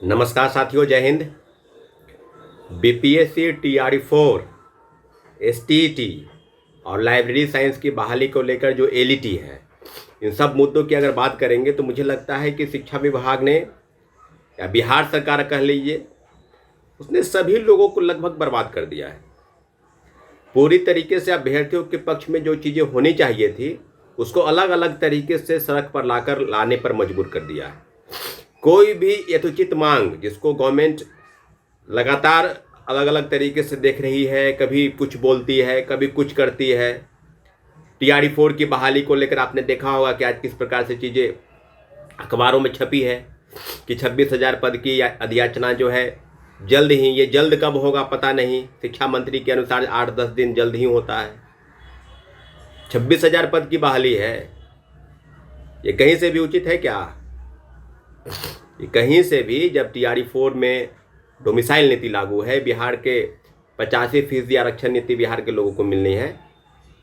नमस्कार साथियों, जय हिंद। बीपीएससी टीआरई 4 एसटीईटी और लाइब्रेरी साइंस की बहाली को लेकर जो एलईटी है, इन सब मुद्दों की अगर बात करेंगे तो मुझे लगता है कि शिक्षा विभाग ने या बिहार सरकार कह लीजिए, उसने सभी लोगों को लगभग बर्बाद कर दिया है। पूरी तरीके से अभ्यर्थियों के पक्ष में जो चीज़ें होनी चाहिए थी उसको अलग अलग तरीके से सड़क पर लाने पर मजबूर कर दिया है। कोई भी यथोचित मांग जिसको गवर्नमेंट लगातार अलग अलग तरीके से देख रही है, कभी कुछ बोलती है, कभी कुछ करती है। टीआरई 4 की बहाली को लेकर आपने देखा होगा कि आज किस प्रकार से चीज़ें अखबारों में छपी है कि 26,000 पद की अधियाचना जो है जल्द ही, ये जल्द कब होगा पता नहीं, शिक्षा मंत्री के अनुसार 8-10 दिन जल्द ही होता है। 26,000 पद की बहाली है, ये कहीं से भी उचित है क्या? ये कहीं से भी, जब टीआरई 4 में डोमिसाइल नीति लागू है, बिहार के 85% आरक्षण नीति बिहार के लोगों को मिलनी है,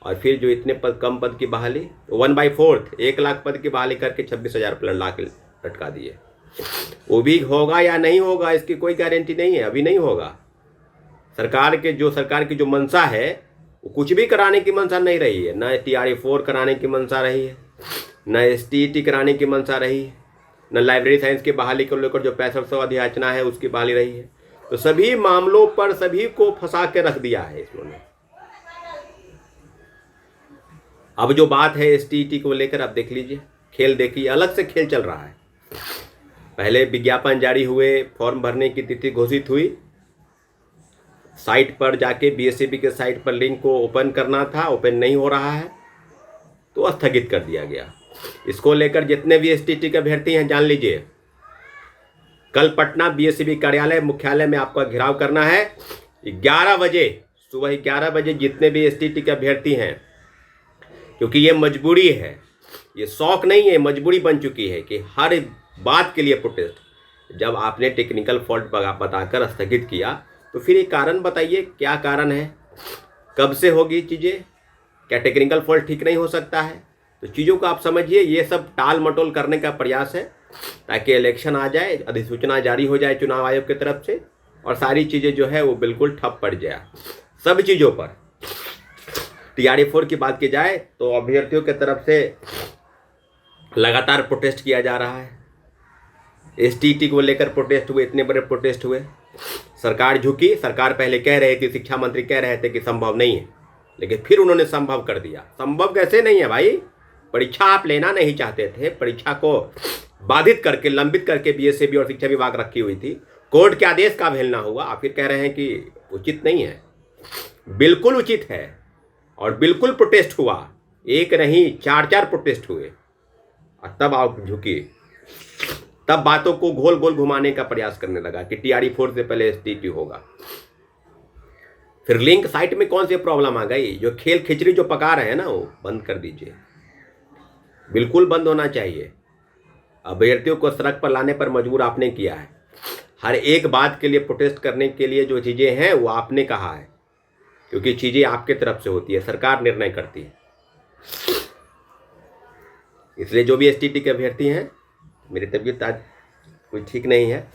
और फिर जो इतने कम पद की बहाली 1/4 1 लाख पद की बहाली करके 26,000 पर ला के लटका दिए। वो भी होगा या नहीं होगा इसकी कोई गारंटी नहीं है, अभी नहीं होगा। सरकार की जो मंशा है वो कुछ भी कराने की मंशा नहीं रही है। न टीआरई 4 कराने की मंशा रही है, न एसटीईटी कराने की मंशा रही है, न लाइब्रेरी साइंस की बहाली को लेकर जो 6500 अधियाचना है उसकी बहाली रही है। तो सभी मामलों पर सभी को फंसा के रख दिया है इन्होंने। अब जो बात है एसटीईटी को लेकर, आप देख लीजिए, खेल देखिए, अलग से खेल चल रहा है। पहले विज्ञापन जारी हुए, फॉर्म भरने की तिथि घोषित हुई, साइट पर जाके बीएसईबी के साइट पर लिंक को ओपन करना था, ओपन नहीं हो रहा है तो स्थगित कर दिया गया। इसको लेकर जितने भी एसटीईटी के अभ्यर्थी हैं, जान लीजिए, कल पटना बीएसईबी कार्यालय मुख्यालय में आपका घेराव करना है। 11 बजे, सुबह 11 बजे जितने भी एसटीईटी के अभ्यर्थी हैं, क्योंकि ये मजबूरी है, ये शौक नहीं है, मजबूरी बन चुकी है कि हर बात के लिए प्रोटेस्ट। जब आपने टेक्निकल फॉल्ट बताकर स्थगित किया तो फिर एक कारण बताइए, क्या कारण है, कब से होगी चीज़ें? क्या टेक्निकल फॉल्ट ठीक नहीं हो सकता है? तो चीज़ों को आप समझिए, ये सब टाल मटोल करने का प्रयास है ताकि इलेक्शन आ जाए, अधिसूचना जारी हो जाए चुनाव आयोग की तरफ से, और सारी चीज़ें जो है वो बिल्कुल ठप पड़ जाए सब चीज़ों पर। टीआरई 4 की बात की जाए तो अभ्यर्थियों की तरफ से लगातार प्रोटेस्ट किया जा रहा है। एसटीईटी को लेकर प्रोटेस्ट हुए, इतने बड़े प्रोटेस्ट हुए, सरकार झुकी। सरकार पहले कह रहे थे, शिक्षा मंत्री कह रहे थे कि संभव नहीं है, लेकिन फिर उन्होंने संभव कर दिया। संभव कैसे नहीं है भाई? परीक्षा आप लेना नहीं चाहते थे, परीक्षा को बाधित करके, लंबित करके बीएसईबी और शिक्षा विभाग रखी हुई थी, कोर्ट के आदेश का अवहेलना हुआ, आप फिर कह रहे हैं कि उचित नहीं है। बिल्कुल उचित है, और बिल्कुल प्रोटेस्ट हुआ, एक नहीं 4-4 प्रोटेस्ट हुए, और तब आप झुकी, तब बातों को गोल गोल घुमाने का प्रयास करने लगा कि टीआरई 4 से पहले एसटीईटी होगा। फिर लिंक साइट में कौन सी प्रॉब्लम आ गई? जो खेल खिचड़ी जो पका रहे हैं ना, वो बंद कर दीजिए, बिल्कुल बंद होना चाहिए। अभ्यर्थियों को सड़क पर लाने पर मजबूर आपने किया है। हर एक बात के लिए प्रोटेस्ट करने के लिए जो चीज़ें हैं वो आपने कहा है, क्योंकि चीज़ें आपके तरफ से होती है, सरकार निर्णय करती है। इसलिए जो भी एसटीईटी के अभ्यर्थी हैं, मेरी तबीयत आज कोई ठीक नहीं है,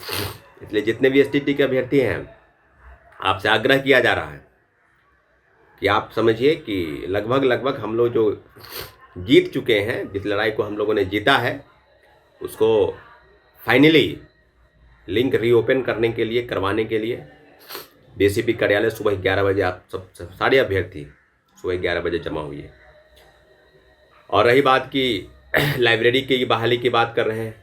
इसलिए जितने भी एसटीईटी के अभ्यर्थी हैं, आपसे आग्रह किया जा रहा है कि आप समझिए कि लगभग हम लोग जो जीत चुके हैं, जिस लड़ाई को हम लोगों ने जीता है, उसको फाइनली लिंक रीओपन करने के लिए, करवाने के लिए बीएसईबी कार्यालय सुबह 11 बजे आप सब सारे अभ्यर्थी सुबह 11 बजे जमा हुई। और रही बात की लाइब्रेरी की बहाली की बात कर रहे हैं,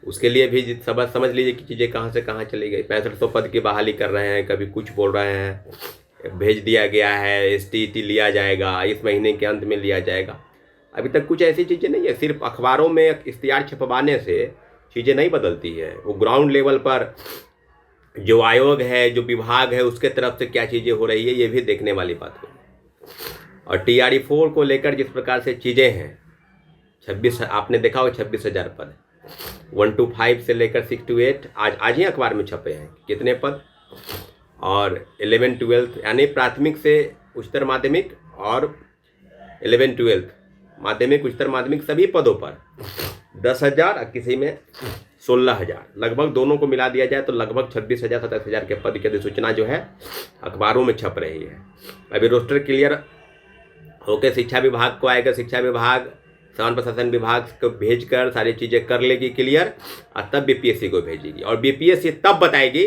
उसके लिए भी समझ लीजिए कि चीज़ें कहाँ से कहाँ चली गई। 6500 पद की बहाली कर रहे हैं, कभी कुछ बोल रहे हैं, भेज दिया गया है, एसटीईटी लिया जाएगा, इस महीने के अंत में लिया जाएगा। अभी तक कुछ ऐसी चीज़ें नहीं है। सिर्फ अखबारों में इश्तिहार छपवाने से चीज़ें नहीं बदलती है। वो ग्राउंड लेवल पर जो आयोग है, जो विभाग है, उसके तरफ से क्या चीज़ें हो रही है, ये भी देखने वाली बात होगी। और टीआरई 4 को लेकर जिस प्रकार से चीज़ें हैं, 26 आपने देखा हो, 26,000 पद, 1 to 5 से लेकर 6 to 8 आज ही अखबार में छपे हैं कितने पद। और 11-12 यानी प्राथमिक से उच्चतर माध्यमिक और 11-12 माध्यमिक, उच्चतर माध्यमिक, सभी पदों पर 10,000, किसी में 16,000, लगभग दोनों को मिला दिया जाए तो लगभग 26,000 27,000 के पद की अधिसूचना जो है अखबारों में छप रही है। अभी रोस्टर क्लियर होकर शिक्षा विभाग को आएगा, शिक्षा विभाग सामान्य प्रशासन विभाग को भेजकर सारी चीज़ें कर लेगी क्लियर, और तब बीपीएससी को भेजेगी, और बीपीएससी तब बताएगी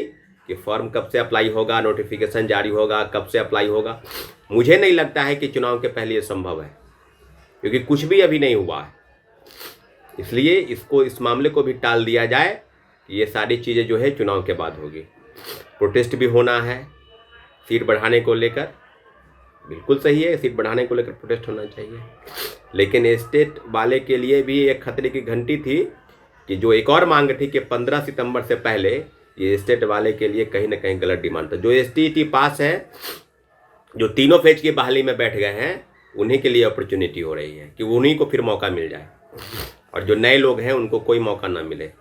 कि फॉर्म कब से अप्लाई होगा, नोटिफिकेशन जारी होगा, कब से अप्लाई होगा। मुझे नहीं लगता है कि चुनाव के पहले ये संभव है, क्योंकि कुछ भी अभी नहीं हुआ है। इसलिए इस मामले को भी टाल दिया जाए कि ये सारी चीज़ें जो है चुनाव के बाद होगी। प्रोटेस्ट भी होना है सीट बढ़ाने को लेकर, बिल्कुल सही है, सीट बढ़ाने को लेकर प्रोटेस्ट होना चाहिए, लेकिन स्टेट वाले के लिए भी एक खतरे की घंटी थी कि जो एक और मांग थी कि 15 सितंबर से पहले, ये स्टेट वाले के लिए कहीं ना कहीं गलत डिमांड था। जो एसटीईटी पास है, जो तीनों फेज की बहाली में बैठ गए हैं, उन्हीं के लिए अपॉर्चुनिटी हो रही है कि उन्हीं को फिर मौका मिल जाए, और जो नए लोग हैं उनको कोई मौका ना मिले।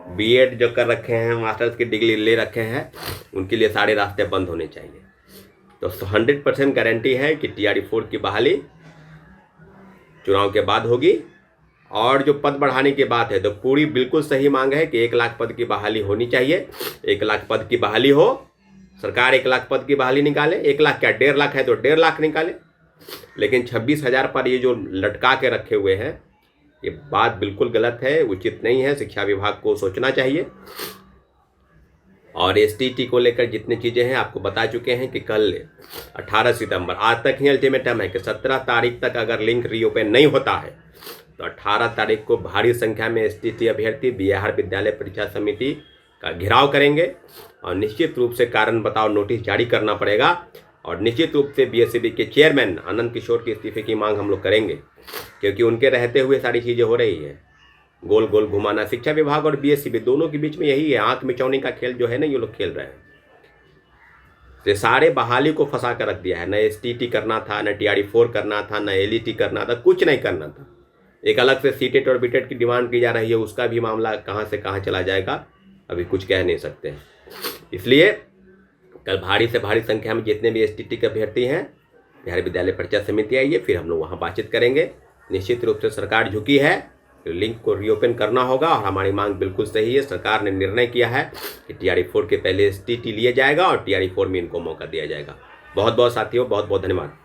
बीएड जो कर रखे हैं, मास्टर्स की डिग्री ले रखे हैं, उनके लिए सारे रास्ते बंद होने चाहिए। तो 100% गारंटी है कि TRE 4 की बहाली चुनाव के बाद होगी। और जो पद बढ़ाने की बात है तो पूरी बिल्कुल सही मांग है कि 1 लाख पद की बहाली होनी चाहिए। 1 लाख पद की बहाली हो, सरकार 1 लाख पद की बहाली निकाले, 1 लाख क्या 1.5 लाख है तो 1.5 लाख निकाले, लेकिन 26,000 पर ये जो लटका के रखे हुए हैं, ये बात बिल्कुल गलत है, उचित नहीं है। शिक्षा विभाग को सोचना चाहिए। और STT को लेकर जितनी चीज़ें हैं आपको बता चुके हैं कि कल 18 सितंबर, आज तक ही अल्टीमेटम है कि 17 तारीख तक अगर लिंक रीओपन नहीं होता है तो 18 तारीख को भारी संख्या में STT अभ्यर्थी बिहार विद्यालय परीक्षा समिति का घेराव करेंगे, और निश्चित रूप से कारण बताओ नोटिस जारी करना पड़ेगा, और निश्चित रूप से BSCB के चेयरमैन आनंद किशोर के इस्तीफे की मांग हम लोग करेंगे, क्योंकि उनके रहते हुए सारी चीज़ें हो रही है। गोल गोल घुमाना शिक्षा विभाग और BSCB दोनों के बीच में यही है, आंख मिचौनी का खेल जो है ना, ये लोग खेल रहे हैं। तो सारे बहाली को फंसा कर रख दिया है, न STT करना था, न TRE 4 करना था, न LET करना था, कुछ नहीं करना था। एक अलग से सीटेट और बीटेट की डिमांड की जा रही है, उसका भी मामला कहाँ से कहाँ चला जाएगा अभी कुछ कह नहीं सकते हैं। इसलिए कल भारी से भारी संख्या में जितने भी STT के अभ्यर्थी हैं, बिहार विद्यालय परीक्षा समिति आई है, फिर हम लोग वहाँ बातचीत करेंगे। निश्चित रूप से सरकार झुकी है, लिंक को रीओपन करना होगा, और हमारी मांग बिल्कुल सही है। सरकार ने निर्णय किया है कि TRE 4 के पहले STT लिया जाएगा और TRE 4 में इनको मौका दिया जाएगा। बहुत बहुत साथियों, बहुत बहुत धन्यवाद।